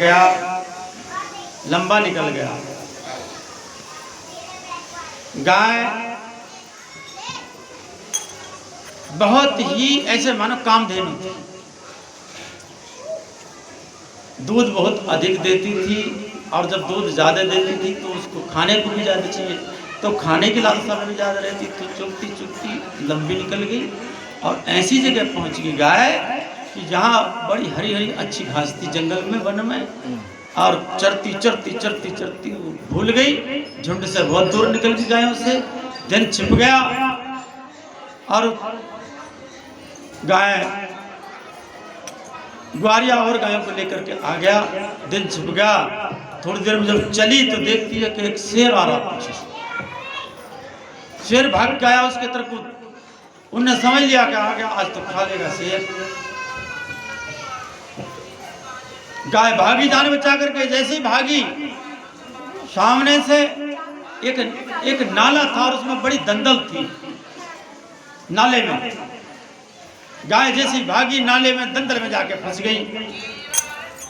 गया, लंबा निकल गया। गाय बहुत ही ऐसे मानो कामधेनु थी, दूध बहुत अधिक देती थी, और जब दूध ज़्यादा देती थी तो उसको खाने को भी ज़्यादा चाहिए, तो खाने की लालसा में भी ज़्यादा रहती, तो चुगती चुगती लंबी निकल गई और ऐसी जगह पहुंच गई गाय कि जहाँ बड़ी हरी हरी अच्छी घास थी जंगल में, वन में, और चरती चरती चरती चरती भूल गई, झुंड से बहुत दूर निकल गई गायों से। दिन छिप गया और गाय ग्वारिया और गायों को लेकर के आ गया। दिन छिप गया, थोड़ी देर में जब चली तो देखती है कि एक शेर आ रहा पीछे से। शेर भाग गया उसके तरफ, उनने समझ लिया कि आ गया, आज तो खा लेगा शेर। गाय भागी जान बचा करके, जैसे ही भागी सामने से एक नाला था और उसमें बड़ी दंदल थी। नाले में गाय जैसी भागी, नाले में दंदल में जाके फंस गई।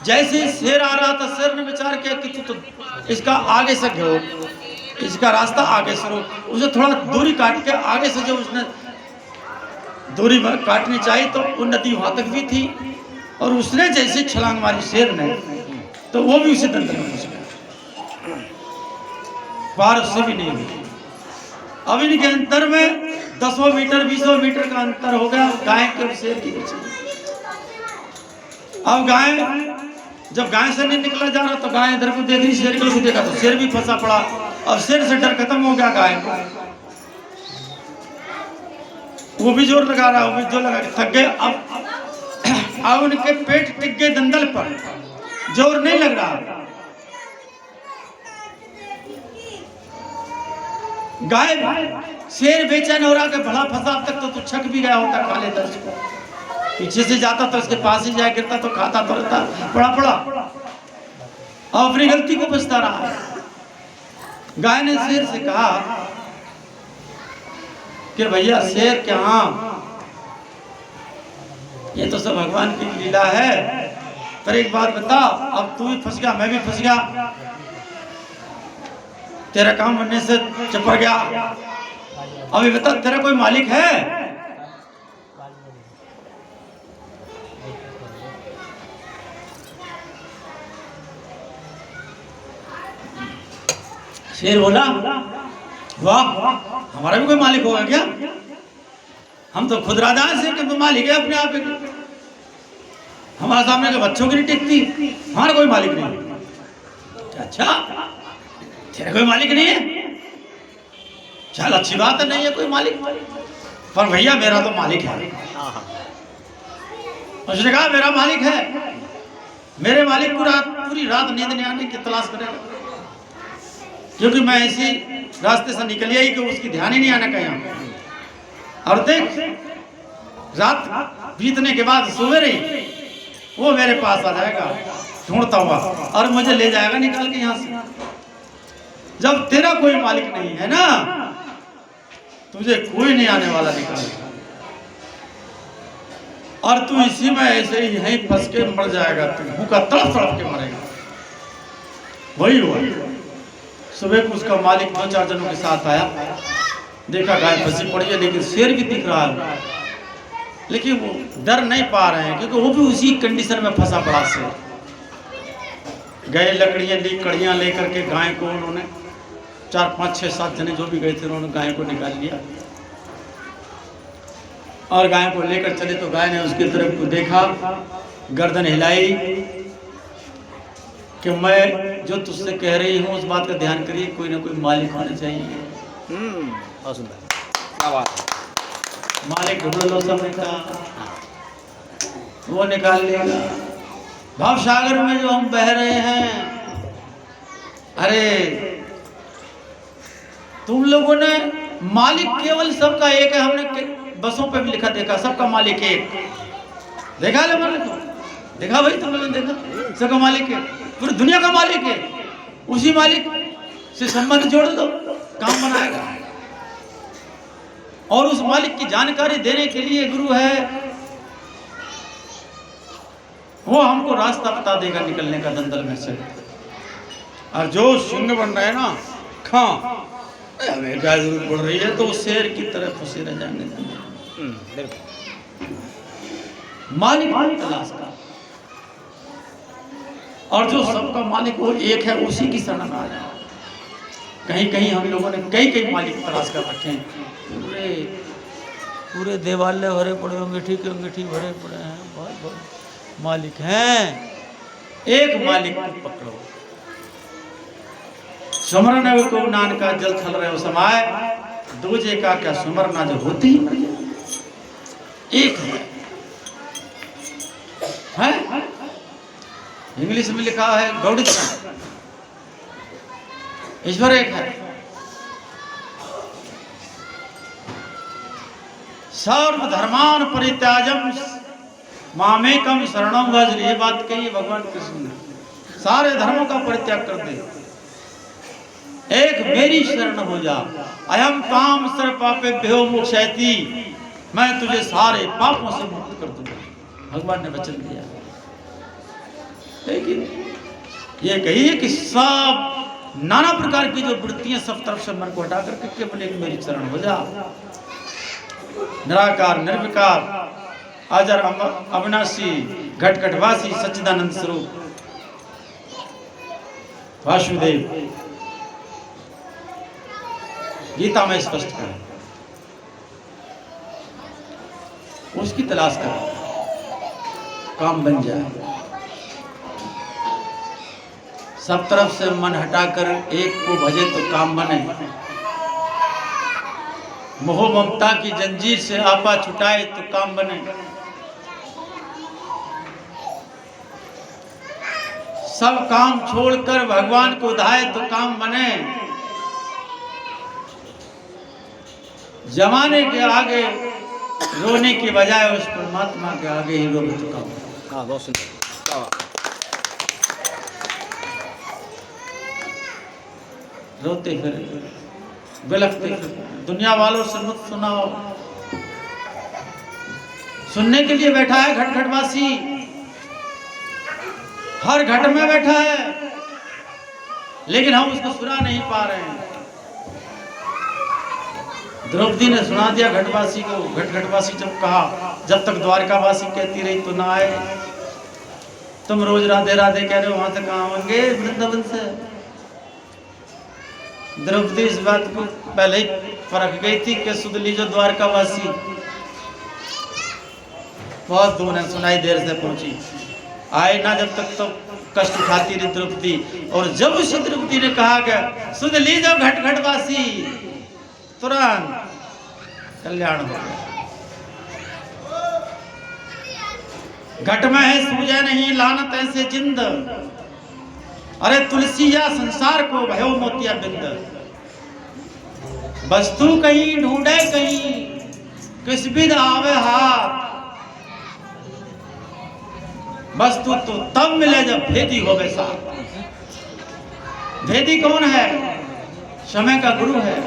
जैसे ही शेर आ रहा था, शेर ने विचार किया कि तू तो इसका आगे से घेरो, इसका रास्ता आगे से रोक। उसे थोड़ा दूरी काट के आगे से, जो उसने दूरी काटनी चाहिए तो वो नदी वहां तक भी थी, और उसने जैसे छलांग मारी शेर ने, तो वो भी उसे दंदल में घुस गया, पार उससे भी नहीं हुई। अब इनके अंतर में 10 मीटर 20 मीटर का अंतर हो गया गाय के और शेर के बीच। अब गाय, जब गाय से नहीं निकला जा रहा तो गाय इधर को देख रही, शेर को देखा तो शेर भी फंसा पड़ा, और शेर से डर खत्म हो गया गाय को। वो भी जोर लगा रहा, वो भी जोर लगा के थक गए। अब उनके पेट टिक गए दंदल पर, जोर नहीं लग रहा। गाय शेर बेचैन हो रहा कि भला फंसा, अब तक तो तू छक भी गया होता, खा लेता उसको, पीछे से जाता तो उसके पास ही जाया गिरता तो खाता तो रहता, पड़ा पड़ा, और अपनी गलती को बचता रहा। गाय ने शेर से कहा कि भैया शेर क्या, ये तो सब भगवान की लीला है, पर एक बात बता, अब तू भी फंस गया, मैं भी फंस गया, तेरा काम बनने से चपड़ गया, अभी बता तेरा कोई मालिक है? शेर बोला, वाह, हमारा भी कोई मालिक होगा क्या? हम तो खुद राजा हैं, कि तो मालिक है अपने आप। हमारे सामने के बच्चों की नहीं टिकती, हमारा कोई मालिक नहीं। अच्छा, तेरा कोई मालिक नहीं है? चल अच्छी बात है, नहीं है कोई मालिक, पर भैया मेरा तो मालिक है। उसने कहा मेरा मालिक है, मेरे मालिक को पूरी रात नींद नहीं आने की तलाश करेगा, क्योंकि मैं इसी रास्ते से निकल आई कि उसकी ध्यान ही नहीं आना कहीं। और देख, रात बीतने के बाद सवेरे वो मेरे पास आ जाएगा ढूंढता हुआ, और मुझे ले जाएगा निकाल के यहाँ से। जब तेरा कोई मालिक नहीं है ना, तुझे कोई नहीं आने वाला निकाल, और तू इसी में ऐसे ही यहीं फंस के मर जाएगा, तू भूखा तड़प तड़प के मरेगा। वही हुआ। सुबह को उसका मालिक 2-4 जनों के साथ आया, देखा गाय फंसी पड़ी है, लेकिन शेर भी दिख रहा है, लेकिन वो डर नहीं पा रहे हैं, क्योंकि वो भी उसी कंडीशन में फंसा पड़ा शेर। गए लकड़ियां ली, कड़ियां लेकर के गाय को उन्होंने 4, 5, 6, 7 जने जो भी गए थे, उन्होंने गाय को निकाल लिया, और गाय को लेकर चले तो गाय ने उसकी तरफ को देखा, गर्दन हिलाई कि मैं जो तुझसे कह रही हूँ उस बात का ध्यान करिए, कोई ना कोई मालिक होना चाहिए। बहुत सुंदर, क्या बात, मालिक ढूंढ लो, सबने कहा वो निकाल लेगा। भाव सागर में जो हम बह रहे हैं, अरे तुम लोगों ने मालिक केवल सबका एक है, हमने बसों पे भी लिखा देखा, सबका मालिक एक देखा ले, मालिक देखा भाई, तुम लोगों ने देखा, सबका मालिक है, पूरी दुनिया का मालिक है। उसी मालिक से संबंध जोड़ दो, काम बनाएगा। और उस मालिक की जानकारी देने के लिए गुरु है, वो हमको रास्ता बता देगा निकलने का दंदल में से। और जो सिंह बन रहे हैं ना, खां हमें क्या जरूरत पड़ रही है, तो शेर की तरह फंसे रह जाएंगे। मालिक तलाश का, और जो सबका मालिक वो एक है, उसी की शरण में आ जाए। कहीं कहीं हम लोगों ने कई कई मालिक तलाश कर रखे हैं। पूरे पूरे देवालय भरे पड़े, अंगीठी के अंगीठी भरे पड़े हैं, बहुत बहुत मालिक हैं। एक मालिक को पकड़ो। सुमरन को नानका जल थल रहे हो समाय, दूजे का क्या सुमरना जो होती ही मर जाए। एक है इंग्लिश में लिखा है गॉड इज वन, ईश्वर एक है। सर्व धर्मान परित्याजम मामेकम शरणम व्रज, ये बात कही है भगवान कृष्ण ने। सारे धर्मों का परित्याग कर दे, एक मेरी शरण हो जा। अयम ताम सर्व पापे भ्यो मोक्षयति, मैं तुझे सारे पापों से मुक्त कर दूंगा। भगवान ने वचन दिया। लेकिन ये कही है कि सब नाना प्रकार की जो वृत्तियां सब तरफ से मन को हटा करके केवल एक मेरी शरण हो जा। निराकार निर्विकार अजर अविनाशी घटघटवासी सच्चिदानंद स्वरूप वासुदेव, गीता में स्पष्ट कर, उसकी तलाश कर, काम बन जाए। सब तरफ से मन हटाकर एक को भजे तो काम बने। मोह ममता की जंजीर से आपा छुटाए तो काम बने। सब काम छोड़कर भगवान को धाए तो काम बने। जमाने के आगे रोने की बजाय उस परमात्मा के आगे ही रो तो काम। हाँ, बहुत सुंदर। रोते फिर बिलखते फिर, दुनिया वालों से मत सुनाओ। सुनने के लिए बैठा है घट घटवासी, हर घट में बैठा है, लेकिन हम उसको सुना नहीं पा रहे हैं। द्रौपदी ने सुना दिया घटवासी को। घटवासी जब कहा, जब तक द्वारकावासी कहती रही तो ना आए। तुम रोज राधे राधे कह रहे हो, वहां से कहाँ आएंगे? वृंदावन से। द्रौपदी इस बात को पहले ही परख गई थी कि सुध लीजो द्वारकावासी। बहुत दूर है, सुनाई देर से पहुंची, आए ना जब तक तो कष्ट उठाती रही द्रौपदी। और जब उसी द्रौपदी ने कहा कि सुध लीजो घटघटवासी, तुरंत कल्याण हो गया। घट में है सूझे नहीं लानत ऐसे जिंद, अरे तुलसी या संसार को भयो मोतिया बिंद। वस्तु कहीं ढूंढे कहीं, किस विध आवे हाथ। वस्तु तो तब मिले जब भेदी होवे साथ। भेदी कौन है? समय का गुरु है।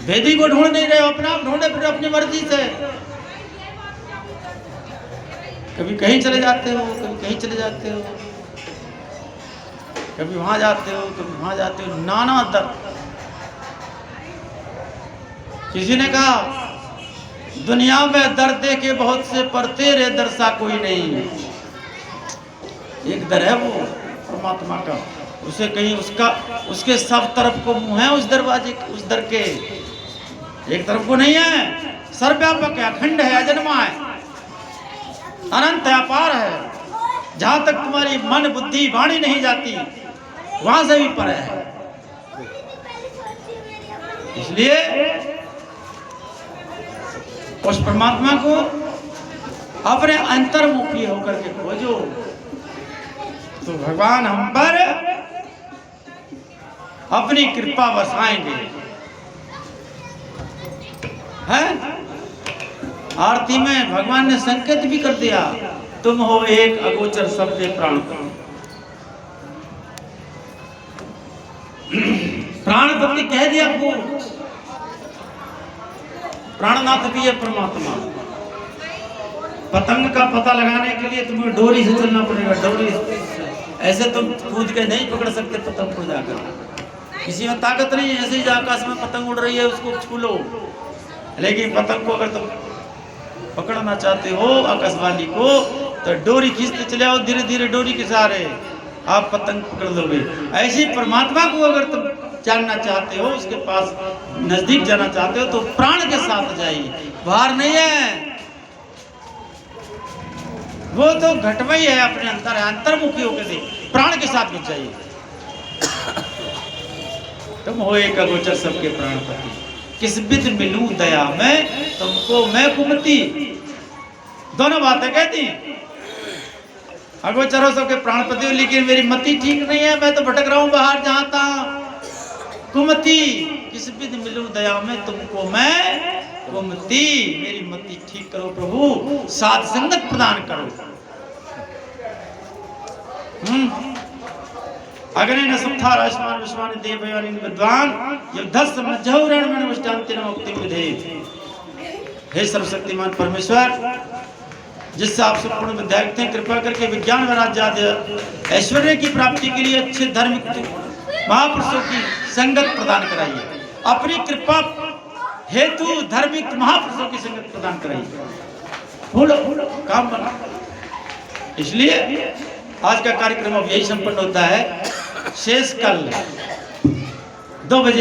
भेदी को ढूंढ नहीं रहे हो, अपना आप ढूंढे फिर अपनी मर्जी से। कभी कहीं चले जाते हो, कभी कहीं चले जाते हो, कभी वहां जाते हो, कभी वहां जाते हो, नाना दर। किसी ने कहा दुनिया में दर दे के बहुत से, पर तेरे दर सा कोई नहीं। एक दर है वो परमात्मा का, उसे कहीं उसका उसके सब तरफ को मुंह है, उस दरवाजे उस दर के एक तरफ को नहीं है। सर्वव्यापक है, अखंड है, अजन्मा है, अनंत है, अपार है। जहां तक तुम्हारी मन बुद्धि वाणी नहीं जाती, वहां से भी पर है। इसलिए उस परमात्मा को अपने अंतर्मुखी होकर के खोजो, तो भगवान हम पर अपनी कृपा बरसाएंगे। है आरती में भगवान ने संकेत भी कर दिया, तुम हो एक अगोचर सबके प्राण। प्राणपति कह दिया वो, प्राणनाथ भी है परमात्मा। पतंग का पता लगाने के लिए तुम्हें डोरी से चलना पड़ेगा, डोरी से। ऐसे तुम कूद के नहीं पकड़ सकते पतंग को जाकर, किसी में ताकत नहीं है। ऐसे ही आकाश में पतंग उड़ रही है उसको छू लो, लेकिन पतंग को अगर तुम पकड़ना चाहते हो आकाशवाणी को तो डोरी खींचते चले आओ, धीरे धीरे डोरी के सहारे आप पतंग पकड़ लोगे। ऐसे परमात्मा को अगर तुम जानना चाहते हो, उसके पास नजदीक जाना चाहते हो तो प्राण के साथ जाइए, बाहर नहीं है। वो तो घटमय है, अपने अंतर है, अंतर्मुखी होकर दे, प्राण के साथ में चाहिए। तुम हो एक अगोचर सबके प्राणपति, किस विध मिलूं दया में तुमको मैं कुमति। दोनों बातें कहती हैं, अगोचर हो सबके प्राणपति हो, लेकिन मेरी मति ठीक नहीं है, मैं तो भटक रहा हूं बाहर जहां तहां। कुमति, किस विध मिलूं दया में तुमको मैं कुमति। मेरी मति ठीक करो प्रभु, साध संगत प्रदान करो। अग्नि न सुथा राजमान विश्वान देव भवानी विद्वान युद्धस समझौ रण में विष्टांति न मुक्ति विधे। हे सर्वशक्तिमान परमेश्वर, जिससे आप संपूर्ण विद्या रखते हैं, कृपा करके विज्ञान व राज्य आदि ऐश्वर्य की प्राप्ति के लिए अच्छे धार्मिक महापुरुषों की संगत प्रदान कराइए। अपनी कृपा हेतु धार्मिक महापुरुषों की संगत प्रदान कराइए। बोलो काम बना। इसलिए आज का कार्यक्रम अब यही संपन्न होता है। शेष कल 2 बजे